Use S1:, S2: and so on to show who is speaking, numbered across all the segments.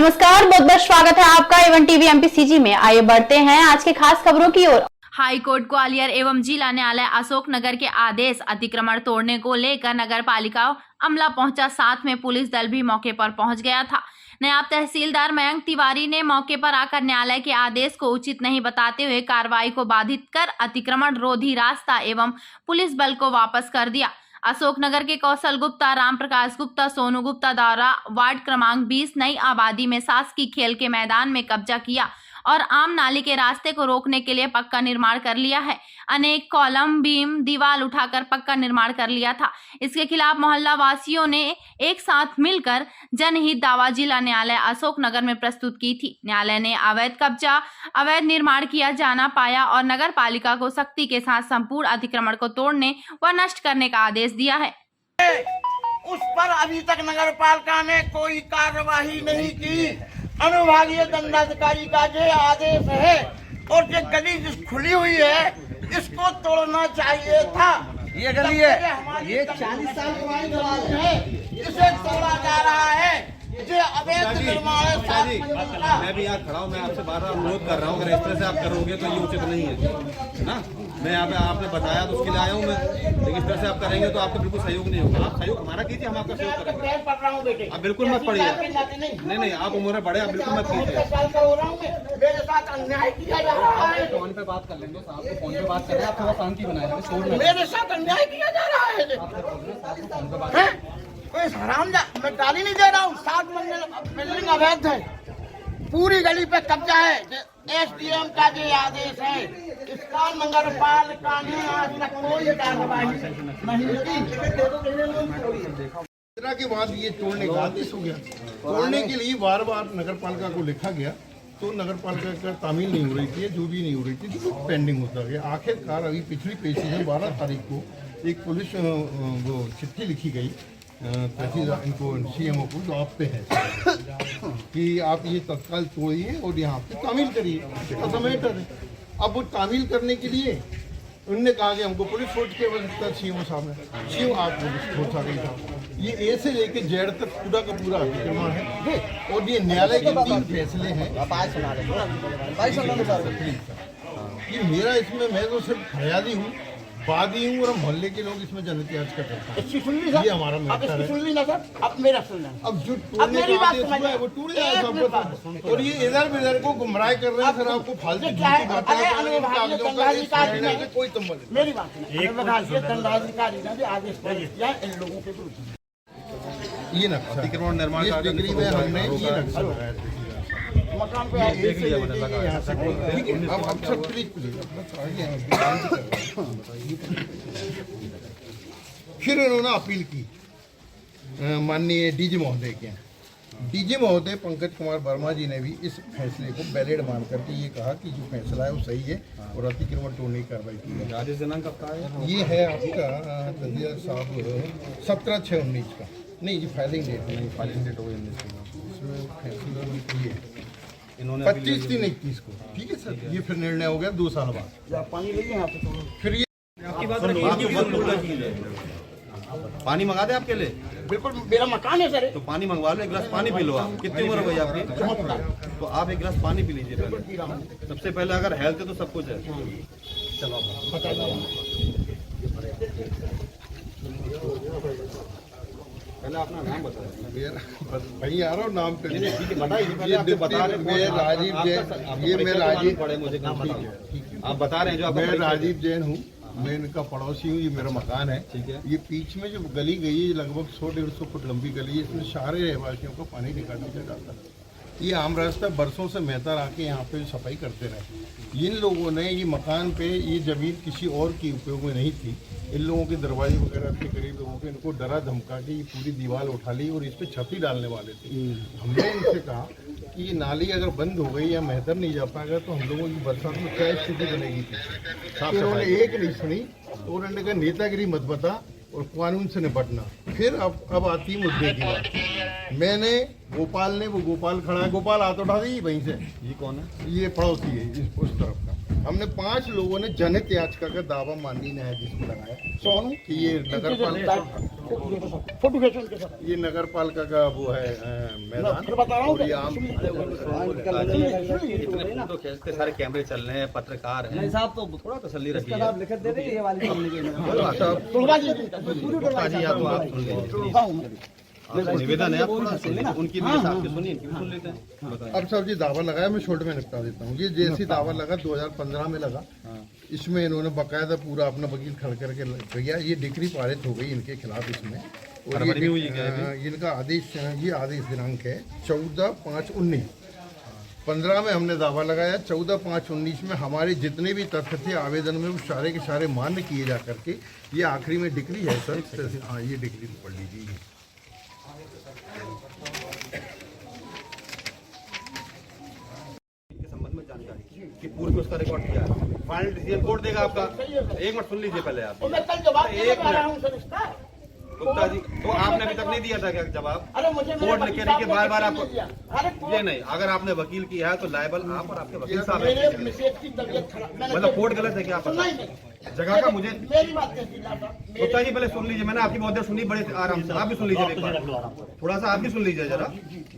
S1: नमस्कार, बहुत बहुत स्वागत है आपका एवन टीवी एमपीसीजी में। आइए बढ़ते हैं आज के खास खबरों की ओर। हाईकोर्ट ग्वालियर एवं जिला न्यायालय अशोकनगर के आदेश अतिक्रमण तोड़ने को लेकर नगर पालिका अमला पहुंचा, साथ में पुलिस दल भी मौके पर पहुंच गया था। नायब तहसीलदार मयंक तिवारी ने मौके पर आकर न्यायालय के आदेश को उचित नहीं बताते हुए कार्रवाई को बाधित कर अतिक्रमण रोधी रास्ता एवं पुलिस बल को वापस कर दिया। अशोकनगर के कौशल गुप्ता, राम प्रकाश गुप्ता, सोनू गुप्ता द्वारा वार्ड क्रमांक 20 नई आबादी में शासकीय खेल के मैदान में कब्जा किया और आम नाली के रास्ते को रोकने के लिए पक्का निर्माण कर लिया है। अनेक कॉलम, बीम, दीवार उठाकर पक्का निर्माण कर लिया था। इसके खिलाफ मोहल्ला वासियों ने एक साथ मिलकर जनहित दावा जिला न्यायालय अशोकनगर में प्रस्तुत की थी। न्यायालय ने अवैध कब्जा, अवैध निर्माण किया जाना पाया और नगर पालिका को सख्ती के साथ संपूर्ण अतिक्रमण को तोड़ने व नष्ट करने का आदेश दिया है।
S2: उस पर अभी तक नगर पालिका ने कोई कार्यवाही नहीं की। अनुभागीय दंडाधिकारी का जो आदेश है और जो गली खुली हुई है इसको तोड़ना चाहिए था।
S3: ये गली है,
S2: ये 40 साल पुरानी दीवार है, इसे तोड़ा जा रहा है। ये अवैध निर्माण है। 7 मंजिल का।
S3: मैं भी यहाँ खड़ा हूँ, मैं आपसे बार-बार अनुरोध कर रहा हूँ, अगर इस तरह से आप करोगे तो ये उचित नहीं है ना। मैं यहाँ पे आपने बताया तो उसके लिए आया हूँ मैं, लेकिन इस तरह से आप करेंगे तो आपका बिल्कुल सहयोग नहीं होगा। आप सहयोग हमारा कीजिए, हम आपका सहयोग करेंगे।
S2: पढ़ रहा हूँ बेटे,
S3: आप बिल्कुल मत पढ़िए। नहीं, आप उम्र बड़े, आप बिल्कुल मत कीजिए।
S2: मेरे साथ अन्याय किया जा रहा है।
S4: फोन पे बात कर लेंगे, साहब को फोन पे बात कर रहे हैं, आप थोड़ा शांति बनाए, शोर में
S2: मेरे साथ अन्याय किया जा रहा है। कोई हरामजा, मैं गाली नहीं दे रहा हूँ। 7 मंजिल बिल्डिंग अवैध है, पूरी गली पे कब्जा है। एसडीएम का जो आदेश है इसका नगर पालिका ने आज तक कोई कार्रवाई नहीं की।
S5: तरह के बाद ये तोड़ने का आदेश हो गया। तोड़ने के लिए बार बार नगर पालिका को लिखा गया तो नगर पालिका का तामील नहीं हो रही थी, जो भी नहीं हो रही थी तो पेंडिंग होता गया। आखिरकार अभी पिछली पेशी में 12 तारीख को एक पुलिस वो चिट्ठी लिखी गई तहसीलदार इनको सीएमओ को, जो आप पे है कि आप ये तत्काल तोड़िए और यहाँ पे तामील करिए। मैटर है। अब वो तामील करने के लिए उनने कहा कि हमको पुलिस फोर्स की आवश्यकता। सीएमओ साहब है, सीएमओ आप पुलिस फोर्स आ गई था। ये ए से लेके जेड तक पूरा का पूरा अतिक्रमण है और ये न्यायालय के 3 फैसले हैं। ये मेरा इसमें, मैं तो सिर्फ फरियादी हूँ, वादी हूँ और मोहल्ले के लोग इसमें जनहित याचिका करते हैं। ये हमारा मैटर है।
S2: सुन ली ना सर, अब मेरा सुनना।
S5: अब जो टूटने का आदेश हुआ है वो टूट जाएगा। और ये इधर को गुमराह कर रहे हैं सर, आपको फालतू झूठी बातें कोई संबंध नहीं।
S2: मेरी बात दंडाधिकारी ने भी आदेश दिया इन लोगों के विरुद्ध।
S5: ये नक्शा
S3: अतिक्रमण निर्माण
S5: इस डिग्री में हमने ये नक्शा लगाया था।
S2: मकान पे
S3: देख लिया मैंने लगा।
S5: ठीक है, अब सब प्लीज फिर उन्होंने अपील की माननीय डीजी महोदय के। डीजी महोदय पंकज कुमार वर्मा जी ने भी इस फैसले को वैलिड मान करके ये कहा कि जो फैसला है वो सही है और अतिक्रमण तोड़ने की कार्रवाई की है।
S3: आदेश दिनांक कब का है?
S5: ये है आपका तहसीलदार साहब 17/6/19 का। नहीं जी, फाइलिंग डेट नहीं,
S3: फाइलिंग डेट हो गई
S5: इसमें फैसला भी है
S3: इन्होंने
S5: 25/3/21 को। ठीक है सर, ये फिर निर्णय हो गया 2 साल बाद।
S2: पानी लेंगे यहाँ पे थोड़ा।
S5: फिर ये
S3: पानी मंगा दे आपके लिए।
S2: बिल्कुल मेरा मकान है सर।
S3: तो पानी मंगवा लो, एक गिलास पानी पी लो। आप कितनी उम्र हो गई आपकी? तो आप एक गिलास पानी पी लीजिए पहले। सबसे पहले अगर हेल्थ है तो सब कुछ है।
S2: चलो
S3: पहले अपना नाम बताओ।
S5: भाई आ रहा हूँ नाम पे।
S3: बताइए, बता रहे
S5: मैं राजीव जैन, ये मैं राजीव
S3: पड़े मुझे आप बता रहे हैं जो
S5: मैं राजीव जैन हूँ। मैं इनका पड़ोसी हूँ। ये मेरा मकान है।
S3: ठीक है।
S5: ये बीच में जो गली गई है लगभग 100-150 फुट लंबी गली है। इसमें सारे रहवासियों को पानी निकालने का जाता है। ये आम रास्ता बरसों से मेहतर आके यहाँ पे सफाई करते रहे। इन लोगों ने ये मकान पे ये ज़मीन किसी और की उपयोग में नहीं थी। इन लोगों के दरवाजे वगैरह के करीब लोगों के इनको डरा धमका के ये पूरी दीवार उठा ली और इस पर छत ही डालने वाले थे। हमने इनसे कहा कि ये नाली अगर बंद हो गई या मेहतर नहीं जा पाएगा तो हम लोगों की बरसात में क्या स्थिति बनेगी पीछे। तो उन्होंने एक नहीं सुनी तो उन्होंने कहा नेतागिरी मत बता और कानून से निपटना। फिर अब आती मुद्दे की बात। मैंने गोपाल ने, वो गोपाल खड़ा है, गोपाल हाथ उठा दी वहीं से।
S3: ये कौन है?
S5: ये पड़ोसी है उस तरफ का। हमने 5 लोगों ने जनहित याचिका का दावा माननीय न्यायाधीश को लगाया। सोनू कि ये नगर पालिका
S2: फोटो खींचो उनके साथ।
S5: ये नगर पालिका का वो है मैदान,
S2: फिर बता रहा हूँ
S5: और ये आम
S3: इतने फोटो खींचते सारे कैमरे चल रहे हैं, पत्रकार हैं साहब, तो थोड़ा तसल्ली रखिए।
S4: आप लिखित दे दें ये वाली
S2: तुलवा जी
S3: जी आप तो आप सुन लीजिए, आपको निवेदन है, आप थोड़ा सुन लीजिए, उनकी भी आपकी सुनिए, इनकी भी सुन लेते हैं। बताइए।
S5: अब सर जी दावा लगाया, मैं शॉर्ट में निपटा देता हूँ। ये जैसी दावा लगा 2015 में लगा, इसमें इन्होंने बकायदा पूरा अपना वकील खड़ करके गया, ये डिक्री पारित हो गई इनके खिलाफ इसमें, और
S3: फरवरी में हुई
S5: ये
S3: क्या है
S5: इनका आदेश, ये आदेश दिनांक है 14/5/19। 15 में हमने दावा लगाया, 14/5/19 में हमारे जितने भी तथ्य थे आवेदन में वो सारे के सारे मान्य किए जा करके ये आखिरी में डिक्री है सर। हाँ, ये डिक्री पढ़ लीजिए।
S3: संबंध में जानकारी कि पूर्व में उसका रिकॉर्ड किया है, फाइनल डिसीजन कोर्ट देगा आपका। एक मिनट सुन लीजिए पहले आप।
S2: मैं कल जवाब देने आ रहा हूँ सर इसका।
S3: गुप्ता जी, तो आपने अभी तक नहीं दिया था क्या जवाब?
S2: अरे मुझे
S3: कोर्ट ने कह रही कि बार-बार आपको
S2: अरे
S3: ये नहीं, अगर आपने वकील किया है तो लायबल आप और आपके वकील साहब
S2: मेरे
S3: हैं।
S2: मिसेज की तबीयत खराब, मैंने
S3: मतलब कोर्ट गलत है क्या आप
S2: सुना ही
S3: बताइए?
S2: नहीं।
S3: जगह का मुझे
S2: मेरी बात तहसीलदार साहब,
S3: गुप्ता जी पहले सुन लीजिए, मैंने आपकी बहुत देर सुनी, बड़े आराम से आप भी सुन लीजिए एक बार, थोड़ा सा आप भी सुन लीजिए जरा।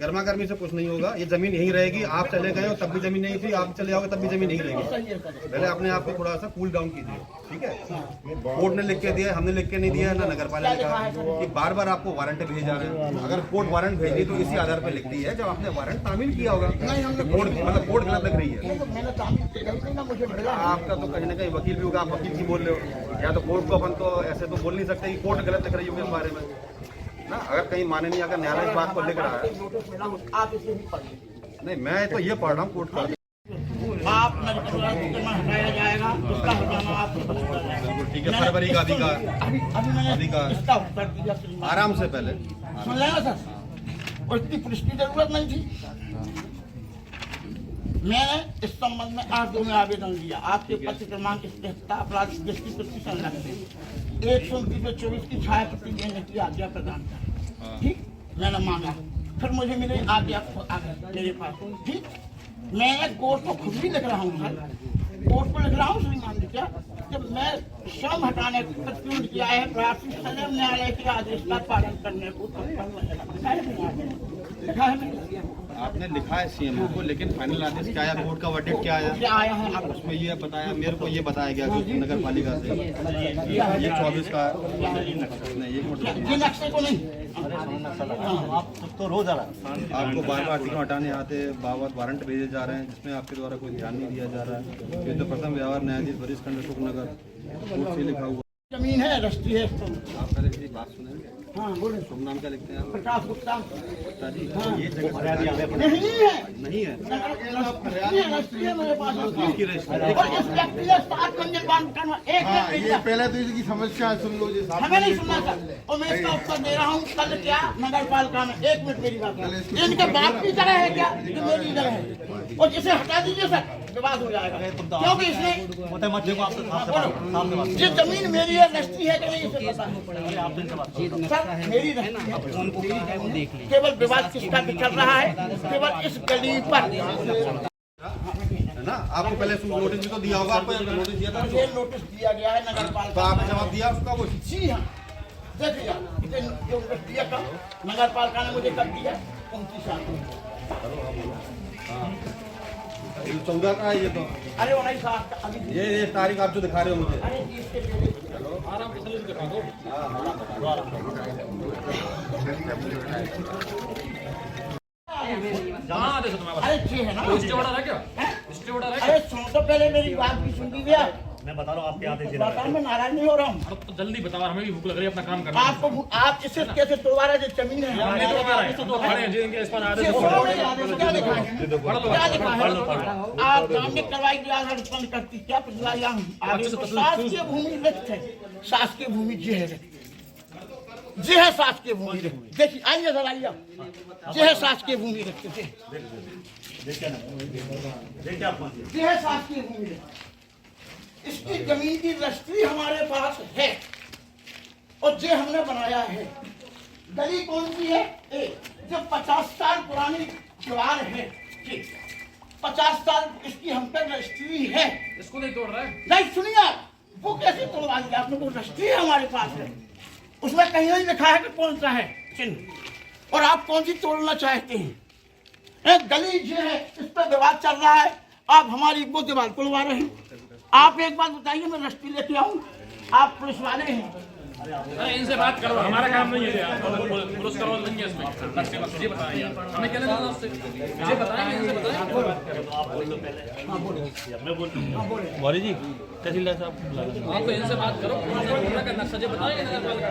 S3: गर्मा गर्मी से कुछ नहीं होगा, ये जमीन यहीं रहेगी, आप चले गए हो तब भी जमीन नहीं थी, आप चले आओगे तब भी जमीन नहीं रहेगी।
S2: सही है सर।
S3: पहले अपने आप को थोड़ा सा कूल डाउन कीजिए, ठीक है? कोर्ट ने लिख के दिया, हमने लिख के नहीं दिया, ना नगर पालिका ने कहा कि बार बार आपको वारंट भेजे जा रहे हैं। अगर कोर्ट वारंट भेजी तो इसी आधार पर लिखती है जब आपने वारंट तामील किया होगा। कोर्ट मतलब कोर्ट गलत लिख रही है।
S2: मैंने तामील ना मुझे मिला।
S3: आपका तो कहीं ना कहीं वकील भी होगा, आप वकील की बोल रहे हो, या तो कोर्ट को अपन तो ऐसे तो बोल नहीं सकते कि कोर्ट गलत लिख रही होगी इस बारे में ना। अगर कहीं माननीय अगर न्यायालय इस बात को लिख रहा है,
S2: आप इसे भी पढ़ लीजिए।
S3: नहीं मैं तो ये पढ़ रहा हूँ कोर्ट का।
S2: आप हटाया जाएगा, उसका हटाना आपको पता चल जाएगा।
S3: बिल्कुल ठीक है, फरवरी का अधिकार,
S2: अभी मैंने
S3: अधिकार।
S2: इसका उत्तर दिया श्रीमान।
S3: आराम से पहले
S2: सुन लेना सर, और इतनी पुलिस की जरूरत नहीं थी। मैंने इस संबंध में 8 में आवेदन दिया, आपके पत्र क्रमांक अपराध दृष्टि प्रति संलग्न 129/24 की छाया प्रति देने की आज्ञा प्रदान कर। ठीक, मैंने मांगा, फिर मुझे मिली आज्ञा मेरे पास। ठीक, मैं कोर्ट को खुद भी लिख रहा हूँ सर, कोर्ट को लिख रहा हूँ श्रीमान जी क्या, जब मैं श्रम हटाने को प्रतिबंध किया है, प्राथमिक सदन न्यायालय के आदेश का पालन करने को लिखा है मैंने।
S3: आपने लिखा है सीएमओ को, लेकिन फाइनल आदेश क्या आया, कोर्ट का वर्डिक्ट क्या आया?
S2: क्या आया है आप
S3: उसमें ये बताया, मेरे को ये बताया गया कि नगर पालिका से ये 24 का नहीं, एक मिनट,
S2: ये नक्शे को नहीं
S4: आप तो रोज आ रहा
S3: आपको बार बार टिकट हटाने आते, बाबत वारंट भेजे जा रहे हैं जिसमें आपके द्वारा कोई ध्यान नहीं दिया जा रहा है। ये तो प्रथम व्यवहार न्यायाधीश वरिष्ठ खंड अशोकनगर कोर्ट से लिखा हुआ।
S2: जमीन है, रस्ती है।
S3: आप पहले मेरी बात सुनेंगे?
S2: हाँ बोले।
S3: शुभ नाम क्या लिखते हैं आप?
S2: प्रकाश गुप्ता।
S3: गुप्ता जी, ये जगह सरकारी
S2: नहीं है,
S3: नहीं है,
S2: रस्ती है मेरे पास।
S3: इसकी रजिस्ट्री
S2: और इस व्यक्ति ने 7 मंजिल बांध करना एक
S5: हाँ,
S2: मिनट
S5: ये पहले तो इसकी समस्या है, सुन लो जी।
S2: हमें नहीं सुनना सर, और मैं इसका उत्तर दे रहा हूँ। कल क्या नगर पालिका में, एक मिनट मेरी बात, ये इनके बाप की तरह है क्या, ये मेरी तरह है, और इसे हटा दीजिए सर, विवाद हो जाएगा, क्योंकि इसने ये जमीन मेरी है, रस्ती है कि नहीं इसे पता है सर, मेरी रस्ती है। केवल विवाद किसका भी चल रहा है, केवल इस गली पर
S3: है ना। आपको पहले नोटिस भी तो दिया होगा, आपको नोटिस दिया था,
S2: ये नोटिस दिया गया है नगर
S3: तो
S2: पालिका।
S3: आपने जवाब दिया उसका? वो
S2: जी हाँ, देखिए इसे जो नोटिस दिया कब नगर पालिका ने मुझे कब दिया, 29 साल को।
S3: 14 का है ये तो।
S2: अरे 19 साल का अभी
S3: ये तारीख आप जो दिखा रहे हो मुझे,
S2: अरे जी इसके पहले अरे जी है ना, अरे सुन तो पहले मेरी बात भी सुन लीजिए।
S6: मैं बता रहा हूँ आपके आदेश
S2: बताओ, मैं नाराज नहीं हो रहा हूँ।
S6: तो जल्दी बताओ, हमें भी भूख लग रही है, अपना काम करना है।
S2: आपको आप इसे कैसे तोड़वा रहे, जो जमीन है
S6: हम नहीं तो बता रहे हैं, तो खड़े हैं जिनके इस पर आदेश है।
S2: क्या लिखा है, क्या लिखा है? आप नागरिक कार्रवाई की आधार उत्पन्न करती क्या प्रतिवादियां आगे तो शासकीय भूमि रिक्त है, शासकीय भूमि जी है, जी है शासकीय भूमि रिक्त। देखिए आइए सर, आइए, जी है शासकीय भूमि रिक्त, जी है शासकीय भूमि रिक्त। इसकी जमीन की रजिस्ट्री हमारे पास है, और जे हमने बनाया है। गली कौन सी है? जो 50 साल पुरानी दीवार है, ठीक, 50 साल इसकी हम पे रजिस्ट्री है।
S6: इसको नहीं तोड़ रहा है।
S2: नहीं सुनिए आप, वो कैसे तोड़वा दिया आपने? वो रजिस्ट्री हमारे पास है, उसमें कहीं नहीं लिखा है कि कौन सा है चिन्ह, और आप कौन सी तोड़ना चाहते हैं। एक गली जो है इस पर विवाद चल रहा है, आप हमारी वो दीवार तोड़वा रहे हैं। आप एक बात बताइए, मैं रस्टी लेके आऊं, आप पुलिस वाले हैं,
S6: अरे इनसे बात करो, हमारा काम नहीं है यार, पुलिस करवा देंगे इसमें। मुझे बताइए, हमें क्या लेना आपसे, मुझे बताएंगे, इनसे बताएंगे।
S7: मौर्य जी तहसीलदार साहब,
S6: आप तो इनसे बात करो, का नक्शा जो बताएंगे नगर पालिका।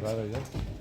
S7: बाहर हो जाओ।